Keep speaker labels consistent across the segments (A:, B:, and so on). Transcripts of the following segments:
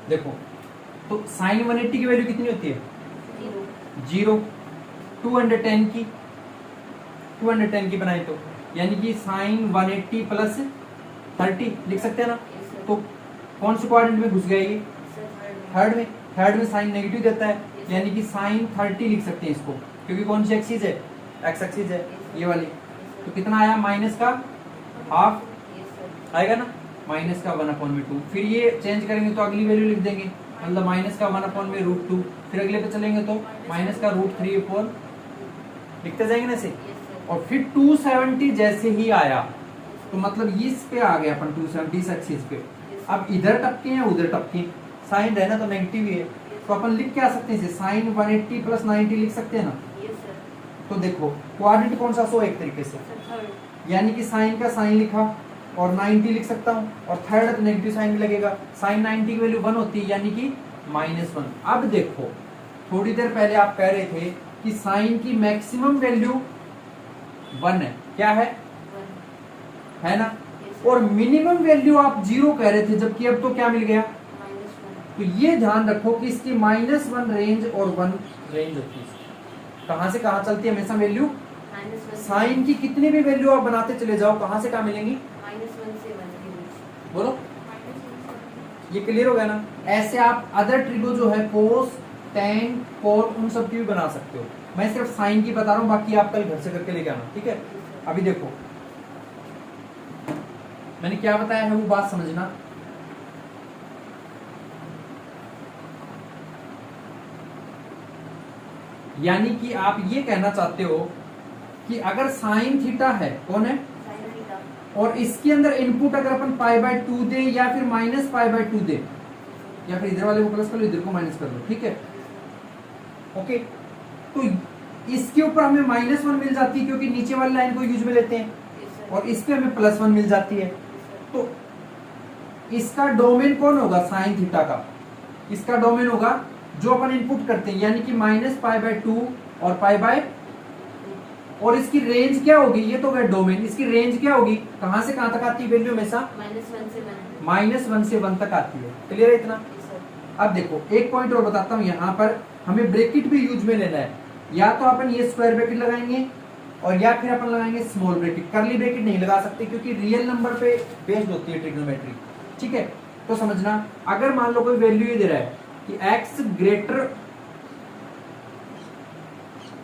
A: देखो तो साइन 180 की वैल्यू कितनी होती है? 0। 210 की बनाए तो यानी कि साइन 180 प्लस 30 लिख सकते हैं ना। तो कौन से क्वाड्रेंट में घुस गया ये? थर्ड में साइन नेगेटिव देता है यानी कि साइन 30 लिख सकते हैं इसको, क्योंकि कौन सी एक्सिस है? एक्स एक्सिस है ये वाली। तो कितना आया? माइनस का हाफ आएगा ना, माइनस का 1/2। फिर ये चेंज करेंगे तो अगली वैल्यू लिख देंगे, मतलब माइनस का 1/√2। फिर अगले पे चलेंगे तो माइनस का √3/, लिखते जाएंगे ना इसे। और फिर 270 जैसे ही आया तो मतलब इस पे आ गया अपन 270 एक्सिस पे। अब इधर टपके हैं उधर टपके, साइन रहना तो नेगेटिव ही है, तो अपन लिख क्या सकते हैं इसे? साइन 180 प्लस 90 लिख सकते हैं ना। तो देखो क्वाड्रेंट कौन सा सो एक तरीके से, यानी कि साइन का साइन लिखा और 90 लिख सकता हूँ, और थर्ड तो नेगेटिव साइन भी लगेगा। साइन 90 की वैल्यू 1 होती है यानी कि -1। अब देखो थोड़ी देर पहले आप कह रहे थे कि साइन की मैक्सिमम वैल्यू 1 है, क्या है ना, और मिनिमम वैल्यू आप 0 कह रहे थे, जबकि अब तो क्या मिल गया? तो ये ध्यान रखो कि इसकी -1 रेंज और 1 रेंज होती है। कहां से कहां चलती है हमेशा वैल्यू? साइन की कितनी भी वैल्यू आप बनाते चले जाओ, कहां से कहां मिलेंगी?
B: -1 से 1 के बीच।
A: बोलो, ये क्लियर हो गया ना। ऐसे आप अदर ट्रिगो जो है कोस, टेन, कोट, उन सब की भी बना सकते हो। मैं सिर्फ साइन की बता रहा हूं, बाकी आप कल घर से करके लेके आना, ठीक है। अभी देखो मैंने क्या बताया है वो बात समझना। यानी कि आप ये कहना चाहते हो कि अगर साइन थीटा है, कौन है? और इसके अंदर इनपुट अगर अपन π/2 दे या फिर -π/2 दे, या फिर इधर वाले को प्लस कर लो इधर को माइनस कर लो, ठीक है, ओके। तो इसके ऊपर हमें -1 मिल जाती है क्योंकि नीचे वाली लाइन को यूज में लेते हैं, और इस पे हमें +1 मिल जाती है। तो इसका डोमेन कौन होगा? साइन थीटा का इसका डोमेन होगा जो अपन इनपुट करते हैं, यानी कि -π/2 और π/, और इसकी रेंज क्या होगी? ये तो गया डोमेन, इसकी रेंज क्या होगी? कहां से कहां तक आती है वैल्यू? हमेशा -1 से 1 तक आती है। क्लियर है इतना? अब देखो एक पॉइंट और बताता हूं, यहाँ पर हमें ब्रैकेट भी यूज में लेना है। या तो अपन ये स्क्वायर ब्रैकेट लगाएंगे और या फिर अपन लगाएंगे स्मॉल ब्रैकेट। कर्ली ब्रैकेट नहीं लगा सकते क्योंकि रियल नंबर पे बेस्ड होती है ट्रिग्नोमेट्री, ठीक है। तो समझना, अगर मान लो कोई वैल्यू ये दे रहा है कि x ग्रेटर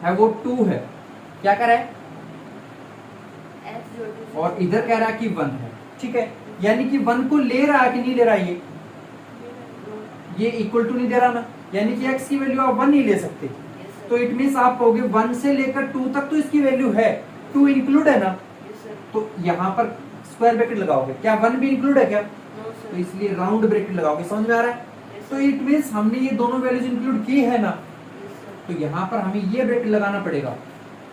A: है वो 2 है, क्या कह रहा है? और इधर कह रहा है कि 1 है, ठीक है। यानी कि 1 को ले रहा है कि नहीं ले रहा है? ये इक्वल टू नहीं दे रहा ना, यानी कि x की वैल्यू आप 1 नहीं ले सकते। तो इट मींस आप कहोगे 1 से लेकर 2 तक तो इसकी वैल्यू है, 2 इंक्लूड है ना। तो यहाँ पर स्क्वायर ब्रैकेट लगाओगे, क्या 1 भी इंक्लूड है क्या? तो इसलिए राउंड ब्रैकेट लगाओगे। समझ में आ रहा है? तो इट मींस हमने ये दोनों वैल्यूज इंक्लूड की है ना, तो यहाँ पर हमें ये ब्रैकेट लगाना पड़ेगा,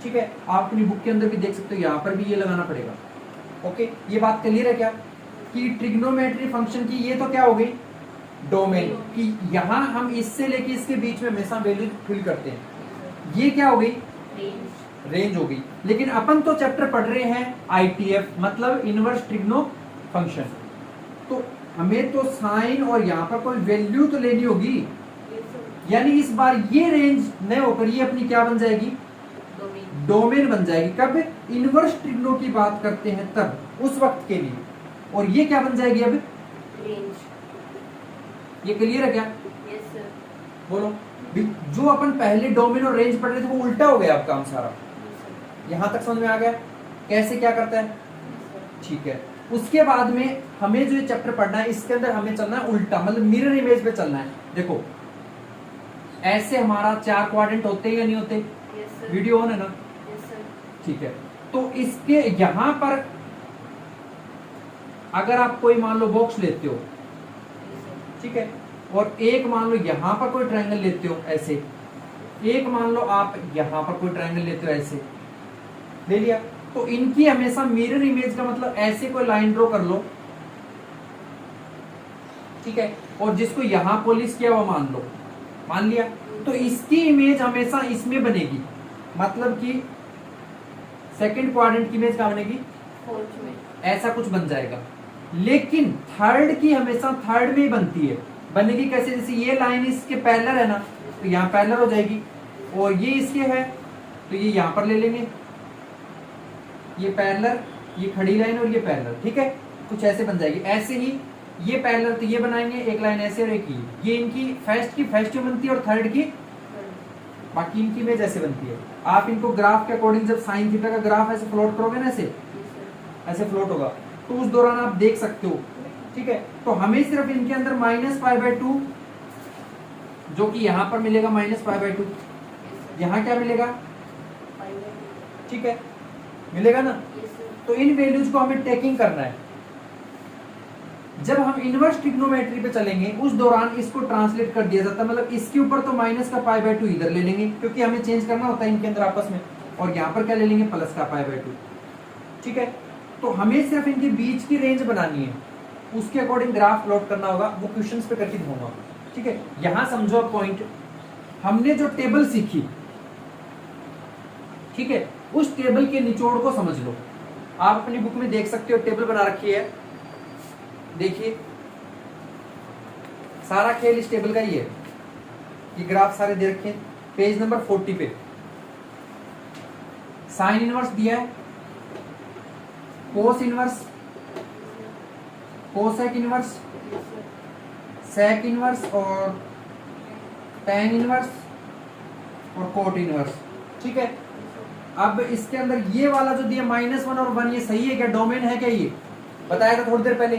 A: ठीक है। आप अपनी बुक के अंदर भी देख सकते हो, यहाँ पर भी ये लगाना पड़ेगा, ओके। ये बात क्लियर है क्या कि ट्रिग्नोमेट्री फंक्शन की ये तो क्या हो गई? डोमेन, कि यहाँ हम इससे लेके इसके बीच में हमेशा वैल्यू फिल करते हैं। ये क्या हो गई? रेंज हो गई। लेकिन अपन तो चैप्टर पढ़ रहे हैं ITF, मतलब इनवर्स ट्रिग्नो फंक्शन। तो हमें तो साइन और यहाँ पर कोई वैल्यू तो लेनी होगी, यानी इस बार ये रेंज नहीं होकर ये अपनी क्या बन जाएगी? डोमेन बन जाएगी। कब? इनवर्स ट्रिग्नो की बात करते हैं तब, उस वक्त के लिए। और ये क्या बन जाएगी अब?
B: रेंज।
A: ये क्लियर है क्या?
B: Yes sir.
A: बोलो, जो अपन पहले डोमेन और रेंज पढ़ रहे थे वो उल्टा हो गया अब काम सारा। यहां तक समझ में आ गया कैसे क्या करता है? ठीक है। उसके बाद में हमें जो ये चैप्टर पढ़ना है इसके अंदर हमें चलना है उल्टा, मतलब मिरर इमेज पे चलना है। देखो ऐसे हमारा 4 क्वाड्रेंट होते हैं या नहीं होते? वीडियो ऑन है ना? ठीक है। तो इसके यहां पर अगर आप कोई मान लो बॉक्स लेते हो, ठीक है, और एक मान लो यहां पर कोई ट्रायंगल लेते हो ऐसे, एक मान लो आप यहां पर कोई ट्रायंगल लेते हो ऐसे, ले लिया, तो इनकी हमेशा मिरर इमेज का मतलब ऐसे कोई लाइन ड्रॉ कर लो, ठीक है, और जिसको यहां पॉलिश किया हुआ मान लिया, तो इसकी इमेज हमेशा इसमें बनेगी, मतलब कि सेकंड क्वाड्रेंट की इमेज कहां बनेगी?
B: फोर्थ में।
A: ऐसा कुछ बन जाएगा। लेकिन थर्ड की हमेशा थर्ड में ही बनती है, बनेगी कैसे, जैसे ये लाइन इसके पैरेलल है ना, तो यहाँ पैरेलल हो जाएगी, और ये इसके है तो ये यहाँ पर ले लेंगे, ये पैरेलल, ये खड़ी लाइन और ये पैरेलल, ठीक है, कुछ ऐसे बन जाएगी। ऐसे ही ये पैरेलल तो ये बनाएंगे, एक लाइन ऐसे और एक ये इनकी फर्स्ट क्यों बनती है और थर्ड की, बाकी इनकी इमेज ऐसे बनती है। आप इनको ग्राफ के अकॉर्डिंग जब साइन थीटा का ग्राफ ऐसे फ्लोट करोगे ना, ऐसे फ्लोट होगा, तो उस दौरान आप देख सकते हो, ठीक है। तो हमें सिर्फ इनके अंदर -π/2 जो कि यहां पर मिलेगा -π/2, यहां क्या मिलेगा, ठीक है, मिलेगा ना। तो इन वैल्यूज को हमें टेकिंग करना है। जब हम इनवर्स ट्रिग्नोमेट्री पे चलेंगे उस दौरान इसको ट्रांसलेट कर दिया जाता है, मतलब इसके ऊपर तो माइनस का π/2 इधर ले लेंगे क्योंकि हमें चेंज करना होता है इनके अंदर आपस में, और यहाँ पर क्या ले लेंगे, प्लस का π/2, ठीक है। तो हमें सिर्फ इनके बीच की रेंज बनानी है, उसके अकॉर्डिंग ग्राफ प्लॉट करना होगा, वो क्वेश्चंस पे करके दिखाऊंगा, ठीक है। यहाँ समझो पॉइंट, हमने जो टेबल सीखी, ठीक है, उस टेबल के निचोड़ को समझ लो। आप अपनी बुक में देख सकते हो, टेबल बना रखी है, देखिए सारा खेल इस टेबल का ही है, ये ग्राफ सारे दे रखे हैं। पेज नंबर 40 पे साइन इनवर्स दिया है, cos inverse, cosec inverse, sec inverse और टेन इनवर्स और कोट इनवर्स, ठीक है। अब इसके अंदर ये वाला जो दिया -1 और 1, ये सही है क्या, डोमेन है क्या, ये बताया था थोड़ी देर पहले।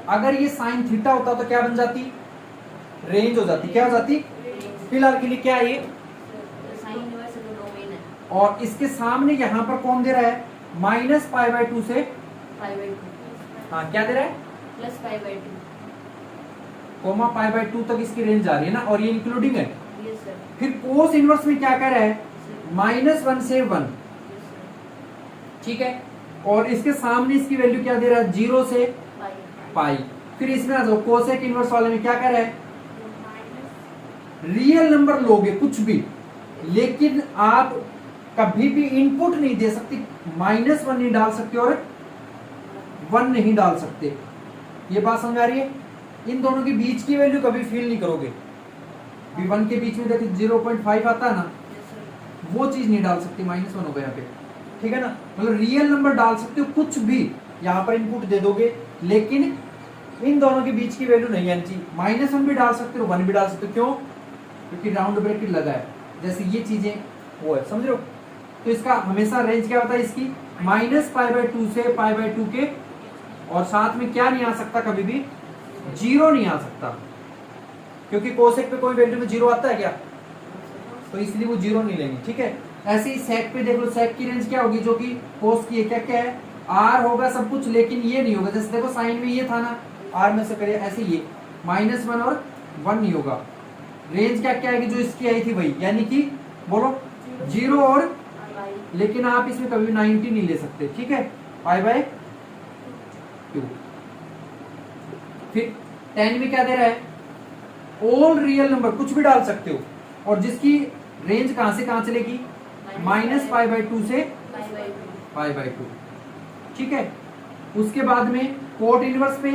A: अगर ये साइन थीटा होता तो क्या बन जाती, रेंज हो जाती, क्या हो जाती, फिलहाल के लिए क्या है ये, और इसके सामने यहाँ पर कौन दे रहा है, -π/2 से हाँ क्या दे रहा है,
B: +π/2
A: कोमा π/2 तक इसकी रेंज आ रही है ना, और ये इंक्लूडिंग है। फिर कोस इनवर्स में क्या कह रहा है, -1 से 1, ठीक है, और इसके सामने इसकी वैल्यू क्या दे रहा है, 0 से पाई। फिर इसमें आ जाओ, कोसेक इनवर्स वाले में क्या कह रहा है, रियल नंबर लोगे कुछ भी, लेकिन आप कभी भी इनपुट नहीं दे सकते, -1 नहीं डाल सकते और 1 नहीं डाल सकते। ये बात समझ आ रही है। इन दोनों के बीच की वैल्यू कभी फील नहीं करोगे, V1 के बीच में देखिए 0.5 आता है ना, वो चीज नहीं डाल सकते, -1 होगा यहाँ पे, ठीक है ना। मतलब रियल नंबर डाल सकते हो कुछ भी, यहाँ पर इनपुट दे दोगे, लेकिन इन दोनों के बीच की वैल्यू नहीं आनी चाहिए। -1 भी डाल सकते हो, 1 भी डाल सकते हो, क्यों, क्योंकि राउंड ब्रैकेट लगा है, जैसे ये चीजें वो है, समझ रहे हो। तो इसका हमेशा रेंज क्या होता है, इसकी -π/2 से π/2 के, और साथ में क्या नहीं आ सकता, कभी भी 0 नहीं आ सकता, क्योंकि कोसेक पे कोई वैल्यू में 0 आता है क्या, तो इसलिए वो 0 नहीं लेंगे, ठीक है। ऐसे ही सेक पे देख लो, सेक की रेंज क्या होगी, जो कि कोस की है, क्या क्या है, r होगा सब कुछ, लेकिन ये नहीं होगा। जैसे देखो साइन में ये था ना, r में से करिए, ऐसे ये -1 और 1 नहीं होगा। रेंज क्या क्या आएगी, जो इसकी आई थी वही, यानी कि बोलो 0 और, लेकिन आप इसमें कभी 90 नहीं ले सकते, ठीक है, π/2। फिर 10 में क्या दे रहा है, ऑल रियल नंबर कुछ भी डाल सकते हो, और जिसकी रेंज कहां से कहां चलेगी, -π/2 से π/2, ठीक है। उसके बाद में कोट इनवर्स पे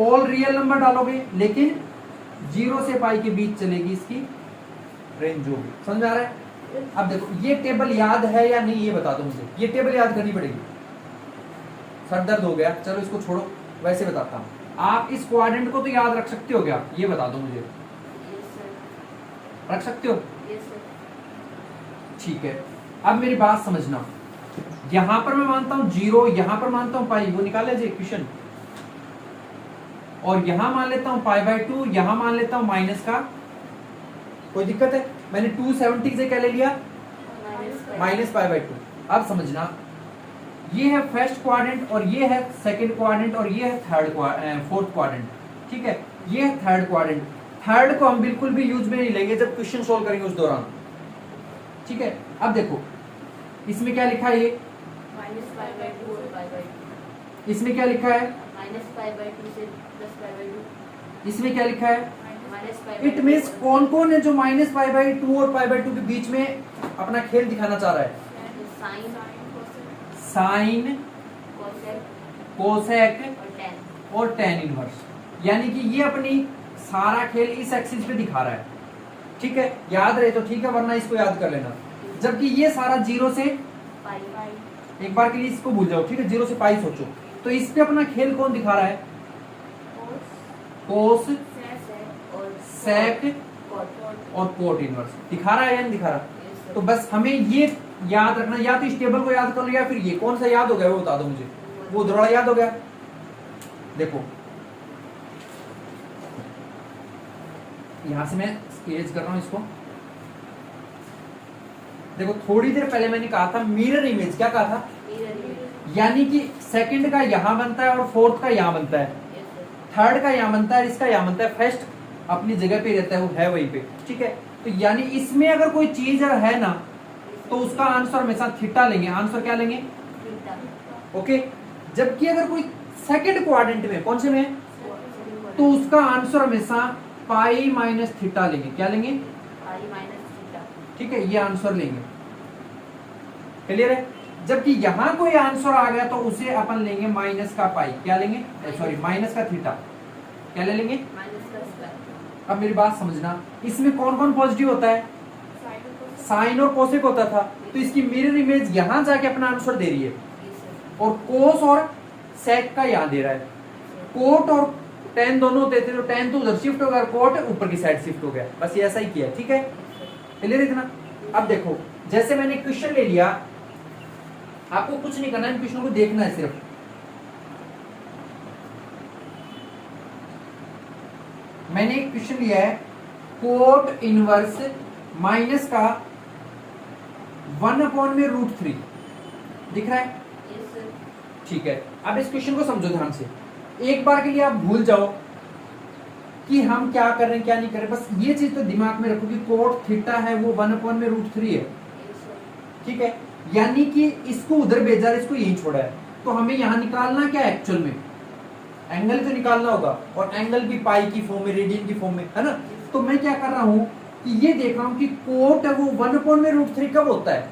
A: ऑल रियल नंबर डालोगे, लेकिन 0 से पाई के बीच चलेगी इसकी रेंज होगी, समझ आ रहा है। अब देखो ये टेबल याद है या नहीं, ये बता दो मुझे, ये टेबल याद करनी पड़ेगी। सर दर्द हो गया, चलो इसको छोड़ो, वैसे बताता हूँ। आप इस क्वाड्रेंट को तो याद रख सकते हो क्या, ये बता दो मुझे, रख सकते हो, ठीक है। अब मेरी बात समझना, यहां पर मैं मानता हूं 0, यहां पर मानता हूं पाई, वो निकाले जी इक्वेशन, और यहां मान लेता हूं π/2, यहां मान लेता हूं माइनस का, कोई दिक्कत है। मैंने 270 से क्या ले लिया, -π/2। अब समझना, ये है फर्स्ट क्वाड्रेंट और ये है सेकंड क्वाड्रेंट और ये है फोर्थ क्वाड्रेंट, ठीक है। ये है थर्ड क्वाड्रेंट। थर्ड को हम बिल्कुल भी यूज में नहीं लेंगे जब क्वेश्चन सोल्व करेंगे उस दौरान, ठीक है। अब देखो इसमें क्या लिखा है, ये
B: -π/2 और π/2,
A: इसमें क्या लिखा है,
B: -π/2 से +π/2,
A: इसमें क्या लिखा है,
B: -π/2।
A: इट मींस कौन कौन है जो -π/2 और π/2 के बीच में अपना खेल दिखाना चाह रहा है, साइन, कोसेक और टेन इनवर्स, यानी कि ये अपनी सारा खेल इस एक्सिस पे दिखा रहा है, ठीक है, याद रहे तो ठीक है, वरना इसको याद कर लेना। जबकि ये सारा 0 से,
B: पाई
A: एक बार के लिए इसको भूल जाओ, ठीक है, 0 से पाई सोचो, तो इस पे अपना खेल कौन दिखा रहा है? कोस, सेक और कोट इनवर्स दिखा रहा है या नहीं दिखा रहा? तो बस हमें ये याद रखना, या तो इस टेबल को याद कर लो, या फिर ये कौन सा याद हो गया वो बता दो मुझे। वो द्रोड़ा याद हो गया। देखो यहां से मैं स्केच कर रहा हूं इसको। देखो थोड़ी देर पहले मैंने कहा था मिरर इमेज, क्या कहा था? यानी कि सेकंड का यहां बनता है और फोर्थ का यहां बनता है, थर्ड का यहां बनता है, इसका यहां बनता है, फर्स्ट अपनी जगह पे रहता है, वो है वहीं पे, ठीक है। तो यानी इसमें अगर कोई चीज है ना तो उसका आंसर हमेशा थीटा लेंगे। आंसर क्या लेंगे? ओके। जबकि अगर कोई सेकंड क्वाड्रेंट में, कौन से में, तो उसका आंसर हमेशा पाई माइनस थीटा लेंगे। क्या लेंगे? ठीक है, ये आंसर लेंगे। क्लियर है? जबकि यहां कोई आंसर आ गया तो उसे अपन लेंगे माइनस का पाई। क्या लेंगे? सॉरी, माइनस का थीटा। क्या ले लेंगे? अब मेरी बात समझना, इसमें कौन कौन पॉजिटिव होता है? साइन और कोसेक होता था, तो इसकी मिरर इमेज यहां जाके अपना आंसर दे रही है, और कोस और सेक का यहां दे रहा है। कोट और टेन दोनों होते थे, तो टेन तो उधर शिफ्ट हो गया, कोट ऊपर की साइड शिफ्ट हो गया। बस ये ऐसा ही किया, ठीक है, क्लियर इतना? अब देखो, जैसे मैंने क्वेश्चन ले लिया, आपको कुछ नहीं करना है, क्वेश्चन को देखना है सिर्फ। मैंने एक क्वेश्चन लिया है, कोट इनवर्स माइनस का 1/√3 दिख रहा है? ठीक है। अब इस क्वेश्चन को समझो ध्यान से, एक बार के लिए आप भूल जाओ कि हम क्या कर रहे हैं क्या नहीं कर रहे, बस ये चीज तो दिमाग में रखो कि कोट थीटा है वो 1/√3 है, ठीक है। यानी कि इसको उधर भेजा है, इसको यहीं छोड़ा है, तो हमें यहां निकालना क्या है? एक्चुअल में एंगल तो निकालना होगा, और एंगल भी पाई की फॉर्म में, रेडियन की फॉर्म में, है ना। तो मैं क्या कर रहा हूं कि ये देख रहा हूं कि कोट है वो 1/√3 कब होता है?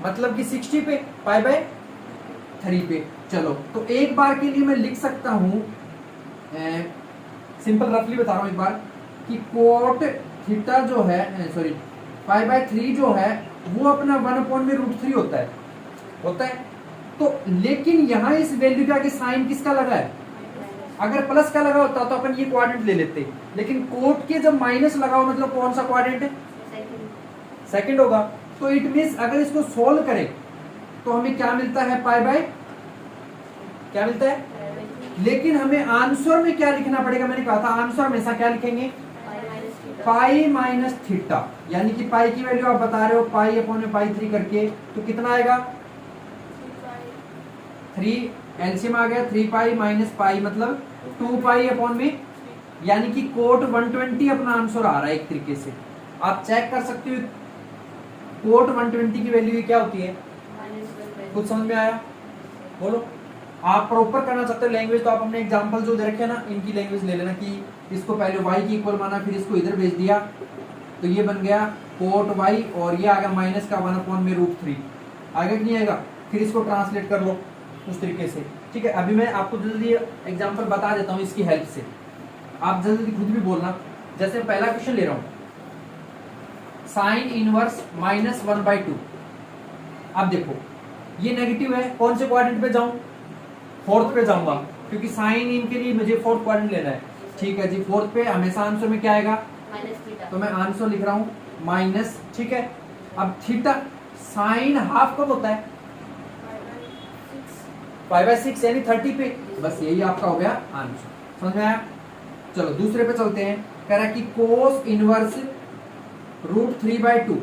A: मतलब कि 60 पे, π/3 पे। चलो तो एक बार के लिए मैं लिख सकता हूं, सिंपल रफली बता रहा हूं एक बार, कि कोट थीटा जो है, सॉरी π/3 जो है वो अपना 1/√3 होता है। तो लेकिन यहां इस वैल्यू के आगे साइन किसका लगा है? अगर प्लस का लगा होता तो अपन ये क्वाड्रेंट ले लेते, लेकिन कोट के जब माइनस लगा हो, मतलब कौन सा क्वाड्रेंट है? सेकंड होगा। तो इट मींस अगर इसको सोल्व करें तो हमें क्या मिलता है? क्या मिलता है? लेकिन हमें आंसर में क्या लिखना पड़ेगा? मैंने कहा था आंसर हमेशा क्या लिखेंगे? Pi minus theta. यानी कि पाई की वैल्यू आप बता रहे हो π/3 करके, तो कितना आएगा? 3 एलसीएम आ गया, 3π माइनस पाई मतलब 2π/, यानी कि कोट 120 अपना आंसर आ रहा है। एक तरीके से आप चेक कर सकते हो कोट 120 की वैल्यू क्या होती है। कुछ समझ में आया? बोलो। आप प्रॉपर करना चाहते हो लैंग्वेज, तो आप अपने एग्जांपल जो दे रखे हैं ना, इनकी लैंग्वेज ले लेना, कि इसको पहले y की इक्वल माना, फिर इसको इधर भेज दिया, तो ये बन गया कोट y, और ये आ गया माइनस का 1/√3। आएगा कि नहीं आएगा? फिर इसको ट्रांसलेट कर लो उस तरीके से, ठीक है। अभी मैं आपको जल्दी एग्जांपल बता देता हूँ इसकी हेल्प से, आप जल्दी खुद भी बोलना। जैसे पहला क्वेश्चन ले रहा हूँ, साइन इनवर्स -1/2। अब देखो ये नेगेटिव है, कौन से क्वाड्रेंट पे जाऊं? फोर्थ पे जाऊंगा, क्योंकि साइन इन के लिए मुझे फोर्थ क्वाड्रेंट लेना है। ठीक है जी, फोर्थ पे हमेशा आंसर में क्या आएगा? तो मैं आंसर लिख रहा हूं माइनस, ठीक है। अब थीटा, साइन हाफ कब होता है? π/6 यानी 30 पे। बस यही आपका हो गया आंसर, समझ में आया? चलो दूसरे पे चलते हैं। कह रहा है कि कोस इनवर्स √3/2।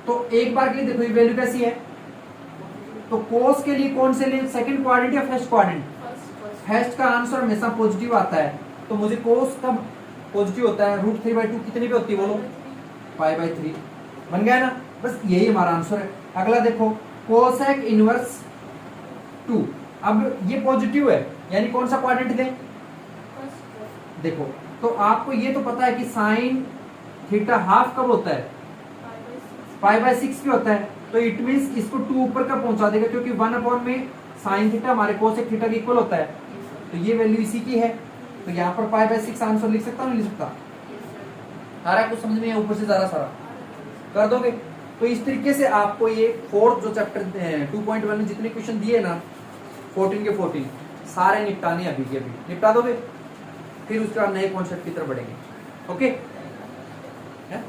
A: तो एक बार के लिए देखो ये वैल्यू कैसी है, तो कोस के लिए कौन से लिए? सेकंड क्वाड्रेंट या फर्स्ट क्वाड्रेंट? फर्स्ट का आंसर हमेशा पॉजिटिव आता है, तो मुझे कोस कब पॉजिटिव होता है? √3/2 कितने पे होती है बोलो? π/3। बन गया ना? बस यही हमारा आंसर है। अगला देखो, कोसेक इनवर्स 2। अब ये पॉजिटिव है, यानी कौन सा क्वाड्रेंट दें? देखो तो आपको ये तो पता है कि साइन थीटा हाफ कब होता है? π/6 पे होता है, तो इट मींस इसको 2 ऊपर का पहुंचा देगा, क्योंकि 1 में साइन थीटा हमारे कोसेक थीटा के इक्वल होता है, तो ये वैल्यू इसी की है। तो यहाँ पर पाई बाय 6 आंसर लिख सकता हूँ नहीं लिख सकता? आ रहा है कुछ समझ में? ऊपर से ज़्यादा सारा कर दोगे? तो इस तरीके से आपको ये फोर्थ जो चैप्टर 2.1 में जितने क्वेश्चन दिए ना 14 के 14 सारे निपटाने अभी के अभी निपटा दोगे, फिर उसके बाद नए कॉन्सेप्ट की तरफ बढ़ेंगे। ओके है?